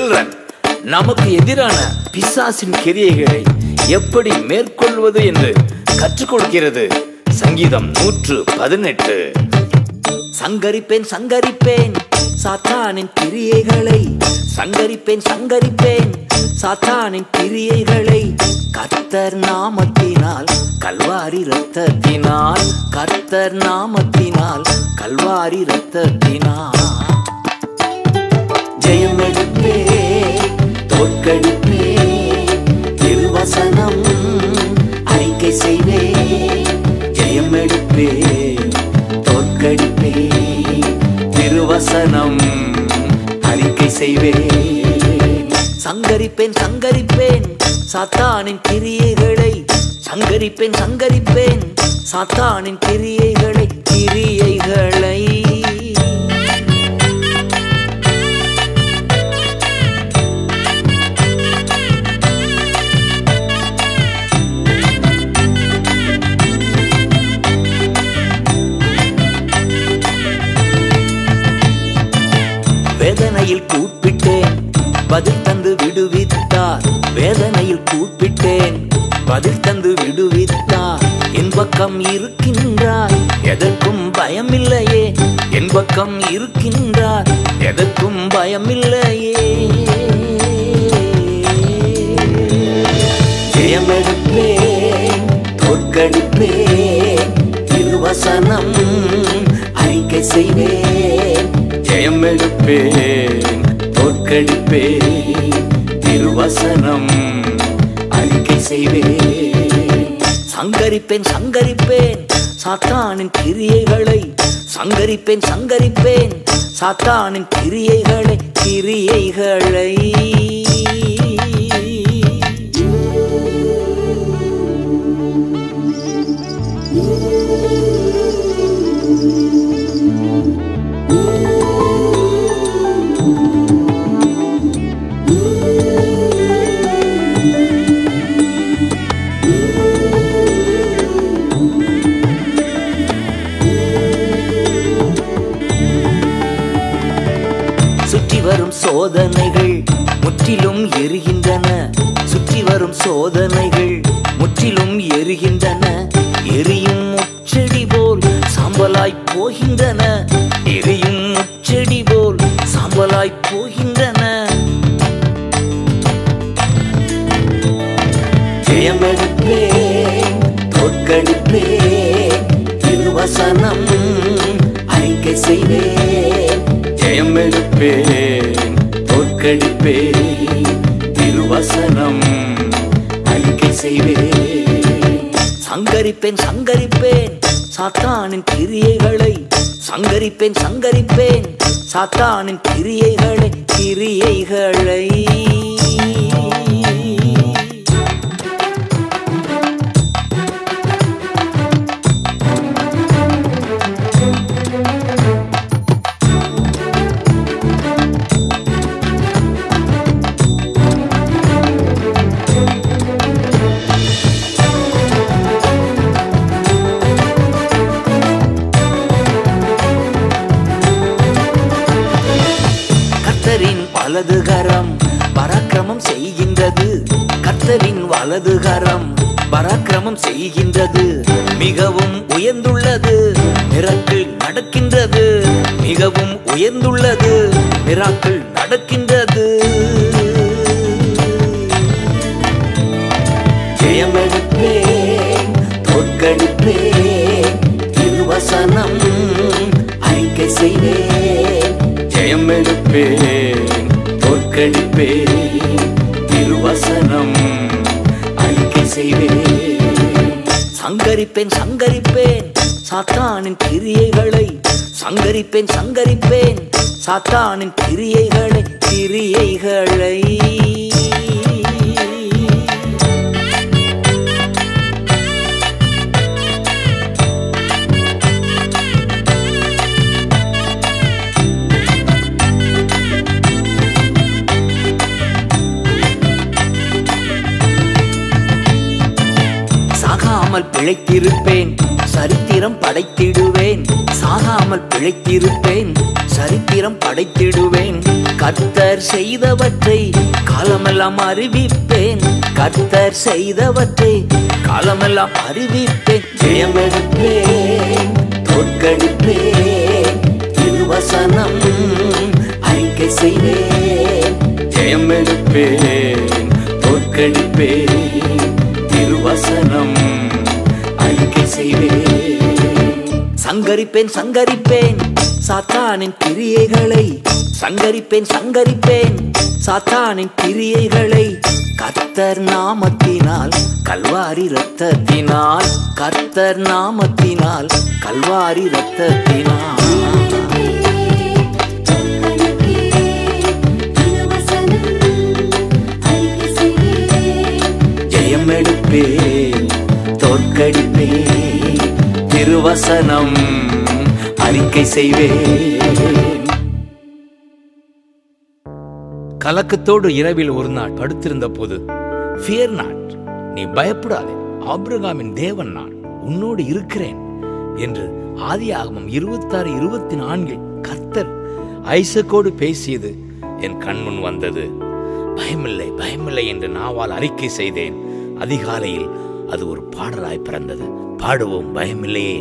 Children, நமக்கு எதிரான பிசாசின் கிரியைகளை எப்படி மேற்கொள்வது என்று கற்றுக் கொடுக்கிறது சங்கீதம் 118. சங்கரிப்பேன் சங்கரிப்பேன் சாத்தானின் கிரியைகளை, சங்கரிப்பேன் சங்கரிப்பேன் சாத்தானின் கிரியைகளை, கர்த்தர் நாமத்தினால் கல்வாரி இரத்தத்தினால், கர்த்தர் நாமத்தினால் கல்வாரி இரத்தத்தினால். ஜெயம் எடுப்பே தோற்கடிப்பே, திருவசனம் அறிக்கை செய்வே. ஜெயம் எடுப்பே தோற்கடிப்பே, திருவசனம் அறிக்கை செய்வே. சங்கரிப்பேன் சங்கரிப்பேன் சாத்தானின் கிரியைகளை, சங்கரிப்பேன் சங்கரிப்பேன் சாத்தானின் கிரியைகளை, கிரியைகளை. வேதனையில் கூப்பிட்டேன் பதில் தந்து விடுவித்தார், வேதனையில் கூப்பிட்டேன் பதில் தந்து விடுவித்தார். என் பக்கம் இருக்கின்றார் எதற்கும் பயமில்லையே, என் பக்கம் இருக்கின்றார் எதற்கும் பயமில்லையே. ஜெயமெடுப்பேன் தோற்கடிப்பேன், திருவசனம் அறிக்கை செய்வேன். ஜெயமெடுப்பேன் தோற்கடிப்பேன், திருவசனம் அறிக்கை செய்வேன். சங்கரிப்பேன் சங்கரிப்பேன் சாத்தானின் கிரியைகளை, சங்கரிப்பேன் சங்கரிப்பேன் சாத்தானின் கிரியைகளை, கிரியைகளை. சுற்றி வரும் சோதனைகள் முற்றிலும் எரிகின்றன, சுற்றி வரும் சோதனைகள் முற்றிலும் எரிகின்றன. எரியும் முச்செடி போல் சாம்பலாய் போகின்றன, எரியும் முச்செடி போல் சாம்பலாய் போகின்றன. ஜெயமெடுப்பேன் தோற்கடிப்பேன், திருவசனம் அறிக்கை செய்வேன். ஜெயமெடுப்பேன் தோற்கடிப்பேன், திருவசனம் அறிக்கை செய்வேன். சங்கரிப்பேன் சங்கரிப்பேன் சாத்தானின் கிரியைகளை, சங்கரிப்பேன் சங்கரிப்பேன் சாத்தானின் கிரியைகளை, கிரியைகளை. கர்த்தரின் வலதுகரம் பராக்கிரமம் செய்கின்றது, கர்த்தரின் வலதுகரம் பராக்கிரமம் செய்கின்றது. மிகவும் உயர்ந்துள்ளது மிராக்கிள் நடக்கின்றது, மிகவும் உயர்ந்துள்ளது மிராக்கிள் நடக்கின்றது. ஜெயமெடுப்பேன் தோற்கடிப்பேன், திருவசனம் அறிக்கை செய்வேன். ஜெயமெடுப்பேன் தோற்கடிப்பேன், திருவசனம் அறிக்கை செய்வேன். சங்கரிப்பேன் சங்கரிப்பேன் சாத்தானின் கிரியைகளை, சங்கரிப்பேன் சங்கரிப்பேன் சாத்தானின் கிரியைகளை, கிரியைகளை. சாகாமல் பிழைத்திருப்பேன் சரித்திரம் படைத்திடுவேன், சாகாமல் பிழைத்திருப்பேன் சரித்திரம் படைத்திடுவேன். கர்த்தர் செய்தவற்றை காலமெல்லாம் அறிவிப்பேன். கர்த்தர் செய்தவற்றை காலமெல்லாம் அறிவிப்பேன். ஜெயம் எடுப்பேன், தோற்கடிப்பேன், திருவசனம் அறிக்கை செய்வேன். ஜெயம் எடுப்பேன், தோற்கடிப்பேன், திருவசனம் அறிக்கை செய்வேன். சங்கரிப்பேன் சங்கரிப்பேன் சாத்தானின் கிரியைகளை. சங்கரிப்பேன் சங்கரிப்பேன் சாத்தானின் கிரியைகளை. கர்த்தர் நாமத்தினால் கல்வாரி இரத்தத்தினால். கர்த்தர் நாமத்தினால் கல்வாரி இரத்தத்தினால். ஜெயம் எடுப்பேன், தோற்கடிப்பேன், திருவசனம் அறிக்கை செய்வேன். கலக்கத்தோடு இரவில் ஒரு நாள் படுத்திருந்த போது, ஃபியர் நாட், நீ பயப்படாதே, ஆபிரகாமின் தேவன் நான் உன்னோடு இருக்கிறேன் என்று ஆதியாகமம் 26:24 கர்த்தர் ஐசக்கோடு பேசியது என் கண்முன் வந்தது. பயமில்லை பயமில்லை என்று நாவால் அறிக்கை செய்தேன். அதிகாலையில் அது ஒரு பாடலாய் பிறந்தது. பாடுவோம் பயமில்லையே.